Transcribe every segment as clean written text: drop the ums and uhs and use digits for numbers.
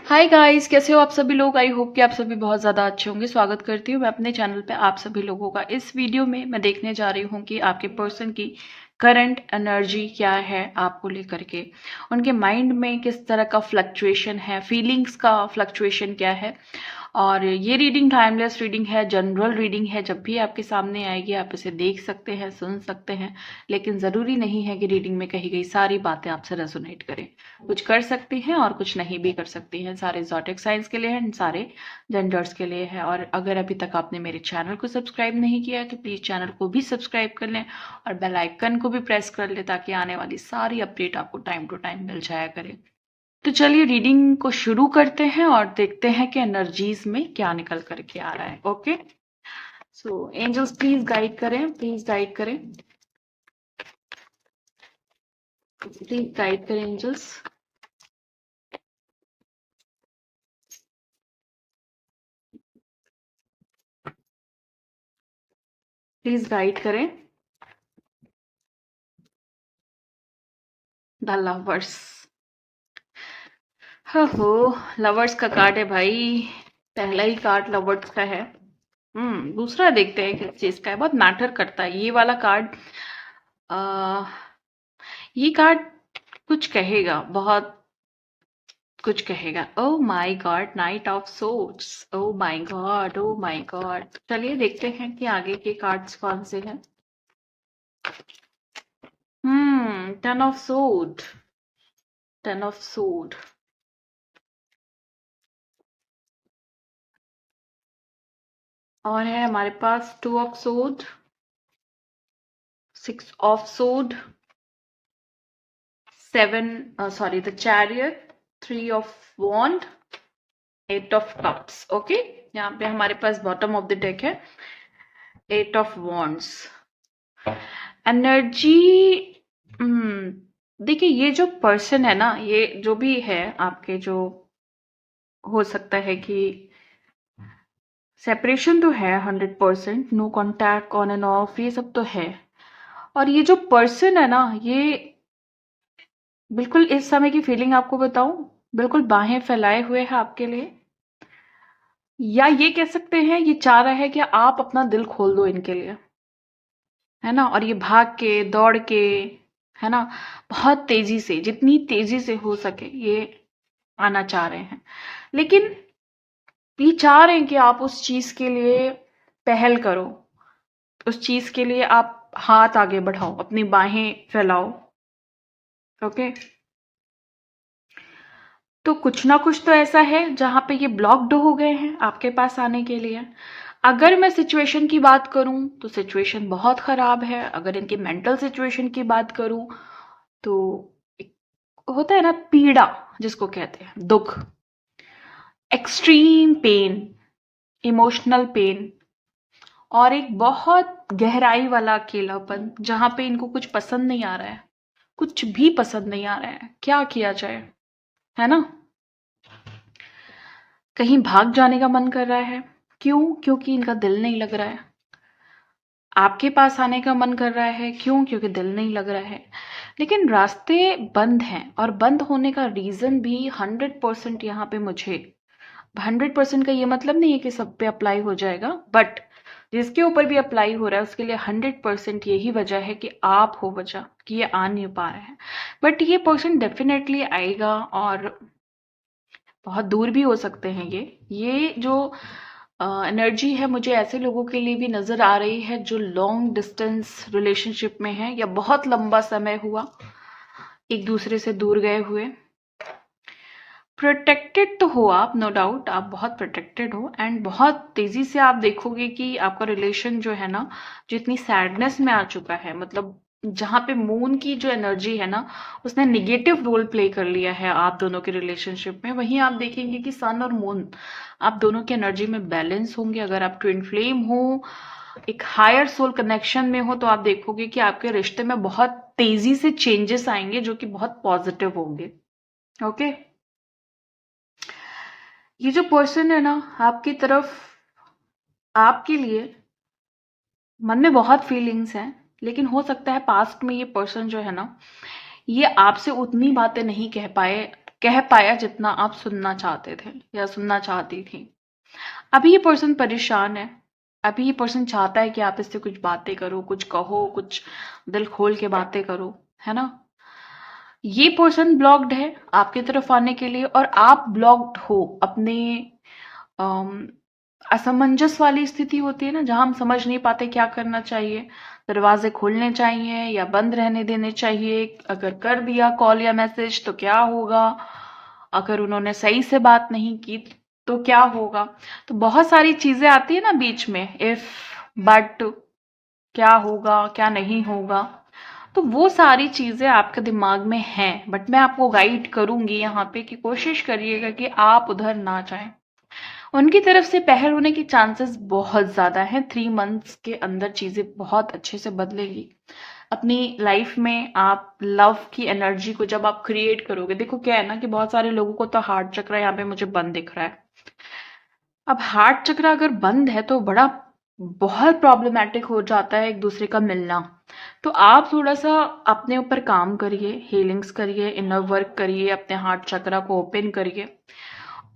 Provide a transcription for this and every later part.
Hi guys, कैसे हो आप सभी लोग। आई होप कि आप सभी बहुत ज़्यादा अच्छे होंगे। स्वागत करती हूँ मैं अपने चैनल पे आप सभी लोगों का। इस वीडियो में मैं देखने जा रही हूँ कि आपके पर्सन की करंट एनर्जी क्या है आपको लेकर के, उनके माइंड में किस तरह का फ्लक्चुएशन है, फीलिंग्स का फ्लक्चुएशन क्या है। और ये रीडिंग टाइमलेस रीडिंग है, जनरल रीडिंग है। जब भी आपके सामने आएगी आप इसे देख सकते हैं, सुन सकते हैं, लेकिन ज़रूरी नहीं है कि रीडिंग में कही गई सारी बातें आपसे रेजोनेट करें। कुछ कर सकती हैं और कुछ नहीं भी कर सकती हैं। सारे ज़ोडिक साइंस के लिए हैं, सारे जेंडर्स के लिए है। और अगर अभी तक आपने मेरे चैनल को सब्सक्राइब नहीं किया है तो प्लीज़ चैनल को भी सब्सक्राइब कर लें और बेल आइकन को भी प्रेस कर लें ताकि आने वाली सारी अपडेट आपको टाइम टू टाइम मिल जाया करे। तो चलिए रीडिंग को शुरू करते हैं और देखते हैं कि एनर्जीज में क्या निकल करके आ रहा है। Okay, so angels please guide करें, प्लीज गाइड करें, प्लीज गाइड करें एंजल्स। प्लीज गाइड करें द लवर्स। हो, लवर्स का कार्ड है भाई। पहला ही कार्ड लवर्स का है। दूसरा देखते हैं किस चीज का है, बहुत मैटर करता है ये वाला कार्ड। आ, ये कार्ड कुछ कहेगा, बहुत कुछ कहेगा। Oh my God, night of swords. Oh my God, oh my God. चलिए देखते हैं कि आगे के कार्ड्स कौन से हैं। Ten of sword, ten of sword. और है हमारे पास two of sword, six of sword, seven, sorry the chariot, three of wand, eight of cups. Okay, यहाँ पे हमारे पास बॉटम ऑफ द डेक है एट ऑफ वॉन्ड्स। एनर्जी, देखिए ये जो पर्सन है ना, ये जो भी है आपके, जो हो सकता है कि सेपरेशन तो है 100%, no contact on and off, ये सब तो है। और ये जो पर्सन है ना, ये बिल्कुल इस समय की फीलिंग आपको बताऊं, बिल्कुल बाहें फैलाए हुए है आपके लिए। या ये कह सकते हैं ये चाह रहा है कि आप अपना दिल खोल दो इनके लिए, है ना। और ये भाग के दौड़ के, है ना, बहुत तेजी से, जितनी तेजी से हो सके ये आना चाह रहे हैं। लेकिन ये चाह रहे हैं कि आप उस चीज के लिए पहल करो, उस चीज के लिए आप हाथ आगे बढ़ाओ, अपनी बाहें फैलाओ। ओके, तो कुछ ना कुछ तो ऐसा है जहां पे ये ब्लॉक्ड हो गए हैं आपके पास आने के लिए। अगर मैं सिचुएशन की बात करूं तो सिचुएशन बहुत खराब है। अगर इनकी मेंटल सिचुएशन की बात करूं तो एक होता है ना पीड़ा, जिसको कहते हैं दुख, एक्सट्रीम पेन, इमोशनल पेन, और एक बहुत गहराई वाला अकेलापन जहां पे इनको कुछ पसंद नहीं आ रहा है, कुछ भी पसंद नहीं आ रहा है। क्या किया जाए, है ना। कहीं भाग जाने का मन कर रहा है। क्यों? क्योंकि इनका दिल नहीं लग रहा है। आपके पास आने का मन कर रहा है। क्यों? क्योंकि दिल नहीं लग रहा है। लेकिन रास्ते बंद हैं, और बंद होने का रीजन भी 100% यहाँ पे मुझे, 100% का ये मतलब नहीं है कि सब पे अप्लाई हो जाएगा, बट जिसके ऊपर भी अप्लाई हो रहा है उसके लिए 100% यही वजह है कि आप हो वजह कि ये आ नहीं पा रहे हैं। बट ये पर्सन डेफिनेटली आएगा, और बहुत दूर भी हो सकते हैं। ये जो एनर्जी है मुझे ऐसे लोगों के लिए भी नजर आ रही है जो लॉन्ग डिस्टेंस रिलेशनशिप में है, या बहुत लंबा समय हुआ एक दूसरे से दूर गए हुए। प्रोटेक्टेड तो हो आप, नो डाउट आप बहुत प्रोटेक्टेड हो, एंड बहुत तेजी से आप देखोगे कि आपका रिलेशन जो है ना, जो इतनी सैडनेस में आ चुका है, मतलब जहां पे मून की जो एनर्जी है ना, उसने निगेटिव रोल प्ले कर लिया है आप दोनों के रिलेशनशिप में। वहीं आप देखेंगे कि सन और मून आप दोनों की एनर्जी में बैलेंस होंगे। अगर आप ट्विन फ्लेम हो, एक हायर सोल कनेक्शन में हो, तो आप देखोगे कि आपके रिश्ते में बहुत तेजी से चेंजेस आएंगे जो कि बहुत पॉजिटिव होंगे। ओके, ये जो पर्सन है ना आपकी तरफ, आपके लिए मन में बहुत फीलिंग्स हैं। लेकिन हो सकता है पास्ट में ये पर्सन जो है ना, ये आपसे उतनी बातें नहीं कह पाए, कह पाया जितना आप सुनना चाहते थे या सुनना चाहती थी। अभी ये पर्सन परेशान है, अभी ये पर्सन चाहता है कि आप इससे कुछ बातें करो, कुछ कहो, कुछ दिल खोल के बातें करो, है ना। ये पर्सन ब्लॉक्ड है आपकी तरफ आने के लिए, और आप ब्लॉक्ड हो अपने अम, असमंजस वाली स्थिति होती है ना, जहां हम समझ नहीं पाते क्या करना चाहिए। दरवाजे खोलने चाहिए या बंद रहने देने चाहिए, अगर कर दिया कॉल या मैसेज तो क्या होगा, अगर उन्होंने सही से बात नहीं की तो क्या होगा। तो बहुत सारी चीजें आती है ना बीच में, इफ, बट, क्या होगा क्या नहीं होगा। तो वो सारी चीजें आपके दिमाग में हैं, बट मैं आपको गाइड करूंगी यहाँ पे कि कोशिश करिएगा कि आप उधर ना जाएं। उनकी तरफ से पहल होने की चांसेस बहुत ज्यादा हैं। 3 मंथ्स के अंदर चीजें बहुत अच्छे से बदलेगी अपनी लाइफ में। आप लव की एनर्जी को जब आप क्रिएट करोगे, देखो क्या है ना कि बहुत सारे लोगों को तो हार्ट चक्र यहाँ पे मुझे बंद दिख रहा है। अब हार्ट चक्र अगर बंद है तो बड़ा बहुत प्रॉब्लमेटिक हो जाता है एक दूसरे का मिलना। तो आप थोड़ा सा अपने ऊपर काम करिए, हीलिंग्स करिए, इनर वर्क करिए, अपने हार्ट चक्र को ओपन करिए।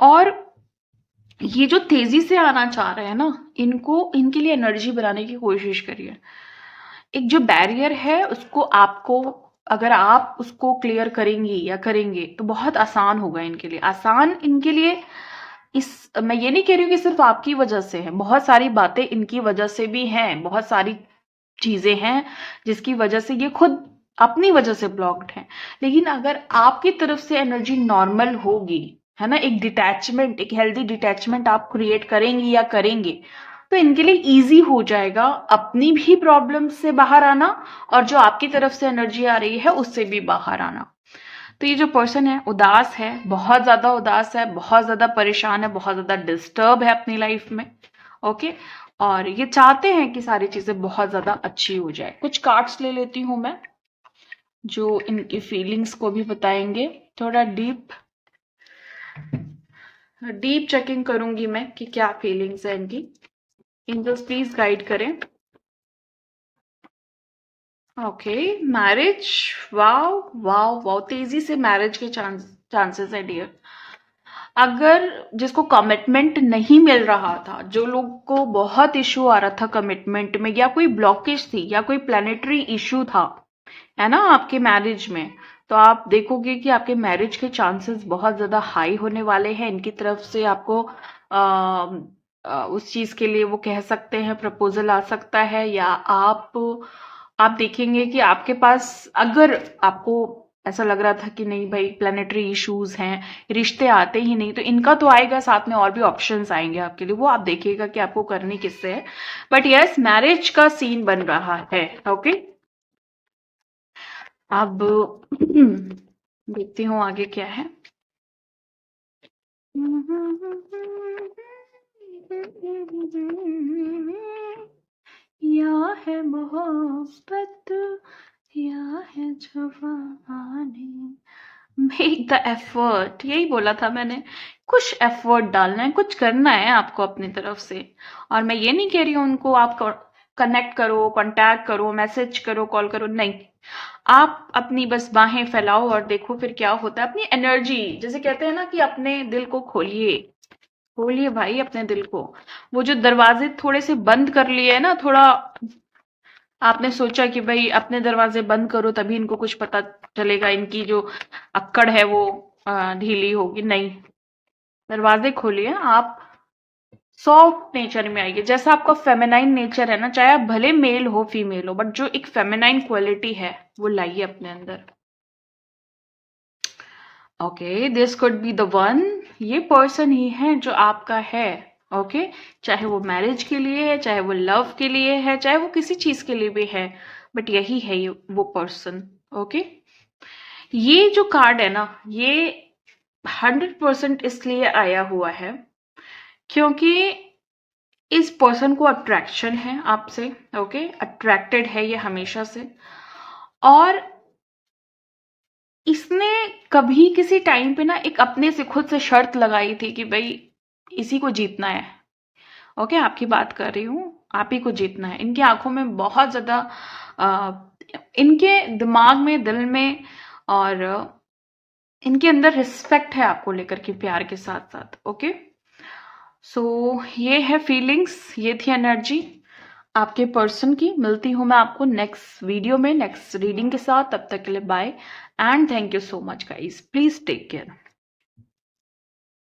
और ये जो तेजी से आना चाह रहे हैं ना, इनको इनके लिए एनर्जी बनाने की कोशिश करिए। एक जो बैरियर है उसको आपको, अगर आप उसको क्लियर करेंगी या करेंगे तो बहुत आसान होगा इनके लिए। आसान इनके लिए, इस मैं ये नहीं कह रही हूँ कि सिर्फ आपकी वजह से है, बहुत सारी बातें इनकी वजह से भी हैं, बहुत सारी चीजें हैं जिसकी वजह से ये खुद अपनी वजह से ब्लॉक्ड है। लेकिन अगर आपकी तरफ से एनर्जी नॉर्मल होगी, है ना, एक डिटैचमेंट, एक हेल्दी डिटैचमेंट आप क्रिएट करेंगी या करेंगे, तो इनके लिए इजी हो जाएगा अपनी भी प्रॉब्लम से बाहर आना, और जो आपकी तरफ से एनर्जी आ रही है उससे भी बाहर आना। तो ये जो पर्सन है उदास है, बहुत ज्यादा उदास है, बहुत ज्यादा परेशान है, बहुत ज्यादा डिस्टर्ब है अपनी लाइफ में। ओके, और ये चाहते हैं कि सारी चीजें बहुत ज्यादा अच्छी हो जाए। कुछ कार्ड्स ले लेती हूं मैं जो इनकी फीलिंग्स को भी बताएंगे। थोड़ा डीप डीप चेकिंग करूंगी मैं कि क्या फीलिंग्स है इनकी। एंजल्स प्लीज गाइड करें। ओके, मैरिज, वाव वाव वाव, तेजी से मैरिज के चांसेस है डियर। अगर जिसको कमिटमेंट नहीं मिल रहा था, जो लोग को बहुत इशू आ रहा था कमिटमेंट में, या कोई ब्लॉकेज थी या कोई प्लानिटरी इशू था, है ना, आपके मैरिज में, तो आप देखोगे कि आपके मैरिज के चांसेस बहुत ज्यादा हाई होने वाले हैं। इनकी तरफ से आपको उस चीज के लिए वो कह सकते हैं प्रपोजल आ सकता है, या आप देखेंगे कि आपके पास, अगर आपको ऐसा लग रहा था कि नहीं भाई प्लानिटरी इश्यूज हैं, रिश्ते आते ही नहीं, तो इनका तो आएगा, साथ में और भी ऑप्शंस आएंगे आपके लिए, वो आप देखिएगा कि आपको करनी किससे है। बट यस, मैरिज का सीन बन रहा है। ओके, अब देखती हूँ आगे क्या है। या है मोहब्बत या है जवानी, मेक द एफर्ट, यही बोला था मैंने। कुछ एफर्ट डालना है, कुछ करना है आपको अपनी तरफ से। और मैं ये नहीं कह रही हूँ उनको आप कनेक्ट करो, कांटेक्ट करो, मैसेज करो, कॉल करो, नहीं। आप अपनी बस बाहें फैलाओ और देखो फिर क्या होता है। अपनी एनर्जी, जैसे कहते हैं ना कि अपने दिल को खोलिए, खोलिए भाई अपने दिल को। वो जो दरवाजे थोड़े से बंद कर लिए है ना, थोड़ा आपने सोचा कि भाई अपने दरवाजे बंद करो तभी इनको कुछ पता चलेगा, इनकी जो अक्कड़ है वो ढीली होगी, नहीं। दरवाजे खोलिए आप, सॉफ्ट नेचर में आइए। जैसा आपका फेमिनाइन नेचर है ना, चाहे आप भले मेल हो फीमेल हो, बट जो एक फेमिनाइन क्वालिटी है वो लाइए अपने अंदर। Okay, this could be the one, ये पर्सन ही है जो आपका है। ओके, चाहे वो मैरिज के लिए है, चाहे वो लव के लिए है, चाहे वो किसी चीज के लिए भी है, बट यही है ये वो पर्सन। ओके, ये जो कार्ड है ना, ये 100% इसलिए आया हुआ है क्योंकि इस पर्सन को अट्रैक्शन है आपसे। ओके, अट्रैक्टेड है ये हमेशा से, और इसने कभी किसी टाइम पे ना एक अपने से खुद से शर्त लगाई थी कि भाई इसी को जीतना है। ओके, आपकी बात कर रही हूँ, आप ही को जीतना है। इनकी आंखों में बहुत ज्यादा इनके दिमाग में, दिल में, और इनके अंदर रिस्पेक्ट है आपको लेकर के प्यार के साथ साथ। ओके, सो ये है फीलिंग्स, ये थी एनर्जी आपके पर्सन की। मिलती हूँ मैं आपको नेक्स्ट वीडियो में नेक्स्ट रीडिंग के साथ। तब तक के लिए bye and thank you so much guys, please take care.